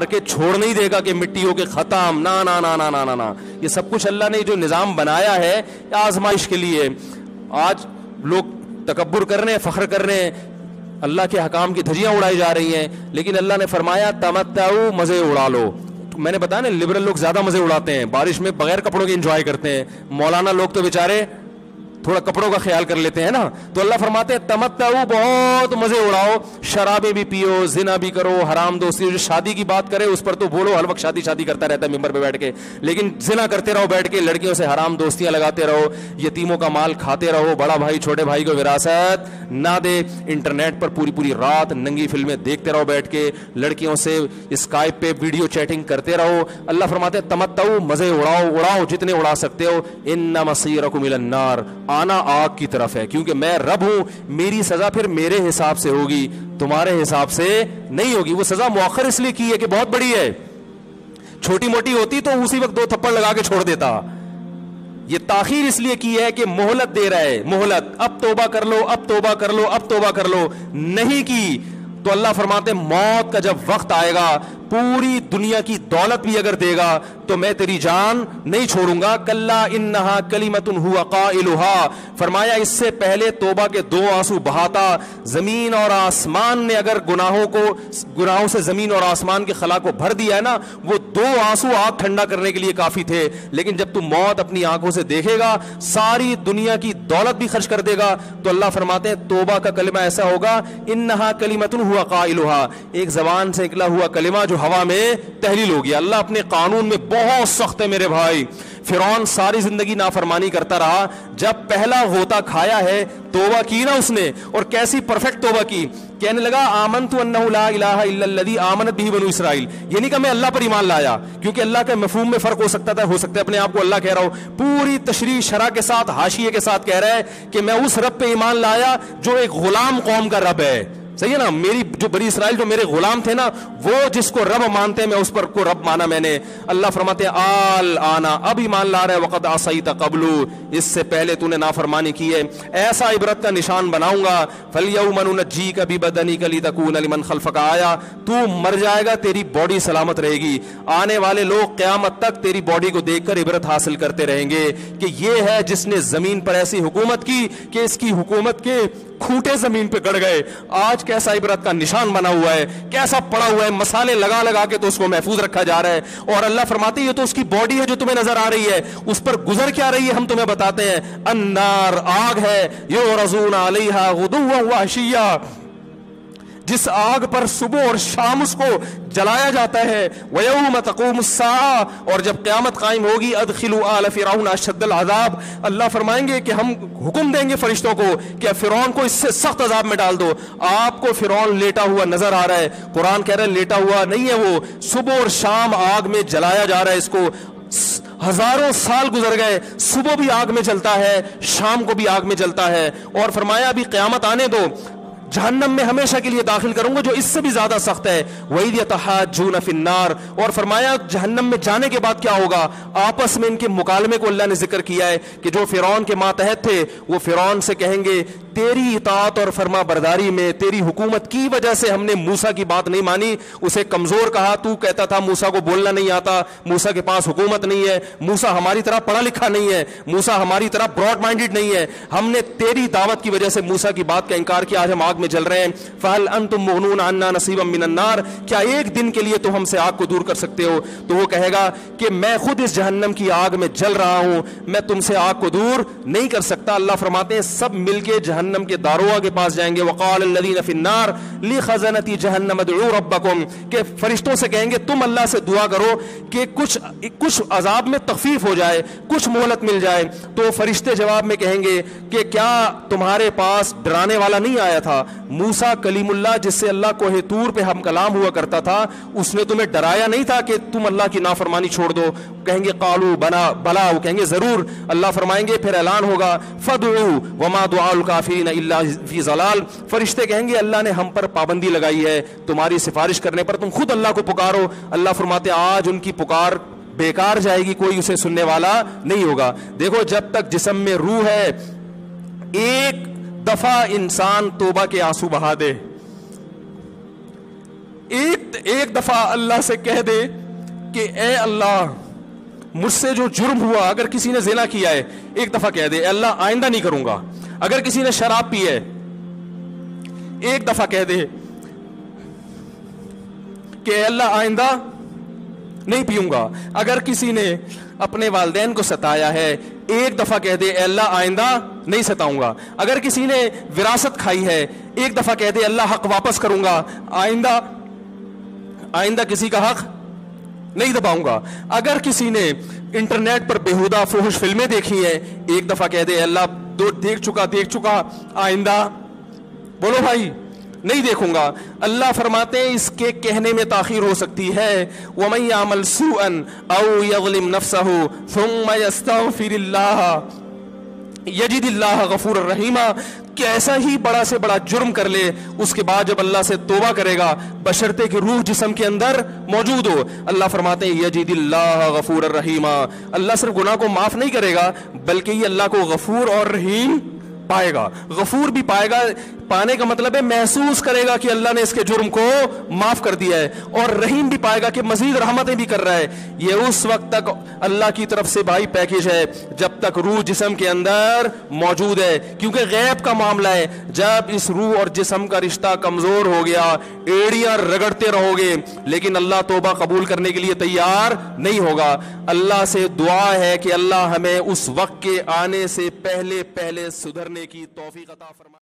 کے چھوڑ نہیں دے گا کہ مٹیوں کے ختم، نا نا نا نا نا نا. یہ سب کچھ اللہ نے جو نظام بنایا ہے آزمائش کے لیے. آج لوگ تکبر کر رہے ہیں، فخر کر رہے ہیں، اللہ کے حکام کی دھجیاں اڑائی جا رہی ہیں، لیکن اللہ نے فرمایا تمتعوا، مزے اڑا لو. میں نے بتایا نا لبرل لوگ زیادہ مزے اڑاتے ہیں، بارش میں بغیر کپڑوں کے انجوائے کرتے ہیں. مولانا لوگ تو بیچارے تھوڑا کپڑوں کا خیال کر لیتے ہیں نا. تو اللہ فرماتے ہیں تمتعوا، بہت مزے اڑاؤ، شرابیں بھی پیو، زنا بھی کرو، حرام دوستی. جو شادی کی بات کرے اس پر تو بولو ہر وقت شادی شادی کرتا رہتا ہے ممبر پہ بیٹھ کے، لیکن زنا کرتے رہو بیٹھ کے، لڑکیوں سے حرام دوستیاں لگاتے رہو، یتیموں کا مال کھاتے رہو، بڑا بھائی چھوٹے بھائی کو وراثت نہ دے، انٹرنیٹ پر پوری پوری رات ننگی فلمیں دیکھتے رہو بیٹھ کے، لڑکیوں سے اسکائپ پہ ویڈیو چیٹنگ کرتے رہو. اللہ فرماتے ہیں تمتعوا، مزے اڑاؤ جتنے اڑا سکتے ہو. ان مصیرکم الی النار، آنا آگ کی طرف ہے، کیونکہ میں رب ہوں، میری سزا پھر میرے حساب سے ہوگی، تمہارے حساب سے نہیں ہوگی. وہ سزا مؤخر اس لیے کی ہے کہ بہت بڑی ہے، چھوٹی موٹی ہوتی تو اسی وقت 2 تھپڑ لگا کے چھوڑ دیتا. یہ تاخیر اس لیے کی ہے کہ مہلت دے رہا ہے، مہلت، اب توبہ کر لو، اب توبہ کر لو، اب توبہ کر لو. نہیں کی تو اللہ فرماتے موت کا جب وقت آئے گا، پوری دنیا کی دولت بھی اگر دے گا تو میں تیری جان نہیں چھوڑوں گا. کلا انہا کلمۃ ہوا قائلھا، فرمایا اس سے پہلے توبہ کے 2 آنسو بہاتا. زمین اور آسمان نے اگر گناہوں سے زمین اور آسمان کے خلا کو بھر دیا ہے نا، وہ 2 آنسو آگ ٹھنڈا کرنے کے لیے کافی تھے. لیکن جب تم موت اپنی آنکھوں سے دیکھے گا، ساری دنیا کی دولت بھی خرچ کر دے گا، تو اللہ فرماتے ہیں توبہ کا کلمہ ایسا ہوگا، انہا کلمۃ ہوا قائلھا، ایک زبان سے نکلا ہوا کلمہ جو ہوا میں تحلیل ہو گیا. اللہ اپنے قانون میں بہت سخت ہے میرے بھائی. فرعون ساری زندگی نافرمانی کرتا رہا، جب پہلا غوطہ کھایا ہے توبہ کی نا اس نے، اور کیسی پرفیکٹ توبہ کی. کہنے لگا آمنت انہ لا الہ الا الذی آمنت بہ بنو اسرائیل، یہ نہیں کہ میں اللہ پر ایمان لایا، کیونکہ اللہ کے مفہوم میں فرق ہو سکتا تھا، ہو سکتا ہے اپنے آپ کو اللہ کہہ رہا ہو. پوری تشریح شرح کے ساتھ، حاشیے کے ساتھ کہہ رہا ہے کہ میں اس رب پہ ایمان لایا جو ایک غلام قوم کا رب ہے. صحیح ہے نا، میری جو بنی اسرائیل جو میرے غلام تھے نا، وہ جس کو رب مانتے ہیں میں اس پر کو رب مانا میں نے. اللہ فرماتے ہیں آل آنا، اب ایمان لا رہا ہے، وقد عصیت قبل، اس سے پہلے تو نے نافرمانی کی ہے. ایسا عبرت کا نشان بناؤں گا. فالیوم ننجیک ببدنک لتکون لمن خلفک آیا، تو مر جائے گا تیری باڈی سلامت رہے گی. آنے والے لوگ قیامت تک تیری باڈی کو دیکھ کر عبرت حاصل کرتے رہیں گے کہ یہ ہے جس نے زمین پر ایسی حکومت کی کہ اس کی حکومت کے کھوٹے زمین پہ گڑ گئے. آج کیسا عبرت کا نشان بنا ہوا ہے، کیسا پڑا ہوا ہے، مسالے لگا لگا کے تو اس کو محفوظ رکھا جا رہا ہے. اور اللہ فرماتے ہیں یہ تو اس کی باڈی ہے جو تمہیں نظر آ رہی ہے، اس پر گزر کیا رہی ہے ہم تمہیں بتاتے ہیں. النار، آگ ہے، یعرضون علیہا غدوا وعشیا، جس آگ پر صبح اور شام اس کو جلایا جاتا ہے. وَيَوْمَ تَقُومُ السَّاعَةُ، اور جب قیامت قائم ہوگی، أَدْخِلُوا آلَ فِرْعَوْنَ أَشَدَّ الْعَذَابِ، اللہ فرمائیں گے کہ ہم حکم دیں گے فرشتوں کو کہ فرعون کو اس سے سخت عذاب میں ڈال دو. آپ کو فرعون لیٹا ہوا نظر آ رہا ہے، قرآن کہہ رہا ہے لیٹا ہوا نہیں ہے، وہ صبح اور شام آگ میں جلایا جا رہا ہے. اس کو ہزاروں سال گزر گئے، صبح بھی آگ میں جلتا ہے، شام کو بھی آگ میں جلتا ہے. اور فرمایا ابھی قیامت آنے دو، جہنم میں ہمیشہ کے لیے داخل کروں گا جو اس سے بھی زیادہ سخت ہے. وَإِذْ يَتَحَاجُّونَ فِي النَّارِ، اور فرمایا جہنم میں جانے کے بعد کیا ہوگا. آپس میں ان کے مکالمے کو اللہ نے ذکر کیا ہے کہ جو فرعون کے ماتحت تھے وہ فرعون سے کہیں گے تیری اطاعت اور فرما برداری میں، تیری حکومت کی وجہ سے ہم نے موسیٰ کی بات نہیں مانی. اسے کمزور کہا، تو کہتا تھا موسیٰ کو بولنا نہیں آتا، موسیٰ کے پاس حکومت نہیں ہے، موسیٰ ہماری طرح پڑھا لکھا نہیں ہے، موسیٰ ہماری طرح براڈ مائنڈڈ نہیں ہے. ہم نے تیری دعوت کی وجہ سے موسیٰ کی بات کا انکار کیا، آج ہم آگ میں جل رہے ہیں. فَهَلْ أَنْتُمْ مُغْنُونَ عَنَّا نَصِيبًا مِّنَ النَّارِ، کیا ایک دن کے لیے تو ہم سے آگ کو دور کر سکتے ہو. تو وہ کہے گا کہ میں خود اس جہنم کی آگ میں جل رہا ہوں، میں تم سے آگ کو دور نہیں کر سکتا. اللہ فرماتے ہیں سب مل کے جہنم کے داروغ کے پاس جائیں گے. وقال الذين في النار لخزنة جهنم ادعوا ربكم، کہ فرشتوں سے کہیں گے تم اللہ سے دعا کرو کہ کچھ عذاب میں تخفیف ہو جائے، کچھ مہلت مل جائے. تو فرشتے جواب میں کہیں گے کہ کیا تمہارے پاس ڈرانے والا نہیں آیا تھا؟ موسیٰ کلیم اللہ جس سے اللہ کوہ طور پہ ہم کلام ہوا کرتا تھا، اس نے تمہیں ڈرایا نہیں تھا کہ تم اللہ کی نافرمانی چھوڑ دو؟ کہیں گے قالوا بلا، وہ کہیں گے ضرور. اللہ فرمائیں گے پھر اعلان ہوگا فادعوا وما دعاء الکافرین الا فی ضلال، فرشتے کہیں گے اللہ نے ہم پر پابندی لگائی ہے تمہاری سفارش کرنے پر، تم خود اللہ کو پکارو. اللہ فرماتے آج ان کی پکار بیکار جائے گی، کوئی اسے سننے والا نہیں ہوگا. دیکھو جب تک جسم میں روح ہے، ایک دفعہ انسان توبہ کے آنسو بہا دے، ایک دفعہ اللہ سے کہہ دے کہ اے اللہ مجھ سے جو جرم ہوا، اگر کسی نے زنا کیا ہے ایک دفعہ کہہ دے اے اللہ آئندہ نہیں کروں گا. اگر کسی نے شراب پی ہے ایک دفعہ کہہ دے کہ اے اللہ آئندہ نہیں پیوں گا. اگر کسی نے اپنے والدین کو ستایا ہے ایک دفعہ کہہ دے اے اللہ آئندہ نہیں ستاؤں گا. اگر کسی نے وراثت کھائی ہے ایک دفعہ کہہ دے اللہ حق واپس کروں گا، آئندہ کسی کا حق نہیں دباؤں گا. اگر کسی نے انٹرنیٹ پر بیہودہ فحش فلمیں دیکھی ہیں ایک دفعہ کہہ دے اللہ دیکھ چکا آئندہ بولو بھائی نہیں دیکھوں گا. اللہ فرماتے ہیں اس کے کہنے میں تاخیر ہو سکتی ہے. وَمَن يَعْمَلْ سُوءًا أَوْ يَظْلِمْ نَفْسَهُ ثُمَّ يَسْتَغْفِرِ اللَّهَ یجد اللہ غفور الرحیم، کہ ایسا ہی بڑا سے بڑا جرم کر لے اس کے بعد جب اللہ سے توبہ کرے گا بشرطے کہ روح جسم کے اندر موجود ہو، اللہ فرماتے ہیں یجد اللہ غفور الرحیم، اللہ صرف گناہ کو معاف نہیں کرے گا بلکہ یہ اللہ کو غفور اور رحیم پائے گا. غفور بھی پائے گا، پانے کا مطلب ہے محسوس کرے گا کہ اللہ نے اس کے جرم کو معاف کر دیا ہے، اور رحیم بھی پائے گا کہ مزید رحمتیں بھی کر رہا ہے. یہ اس وقت تک اللہ کی طرف سے بھائی پیکیج ہے جب تک روح جسم کے اندر موجود ہے، کیونکہ غیب کا معاملہ ہے. جب اس روح اور جسم کا رشتہ کمزور ہو گیا ایڑیاں رگڑتے رہو گے لیکن اللہ توبہ قبول کرنے کے لیے تیار نہیں ہوگا. اللہ سے دعا ہے کہ اللہ ہمیں اس وقت کے آنے سے پہلے سدھرنے کی توفیق عطا فرمائے.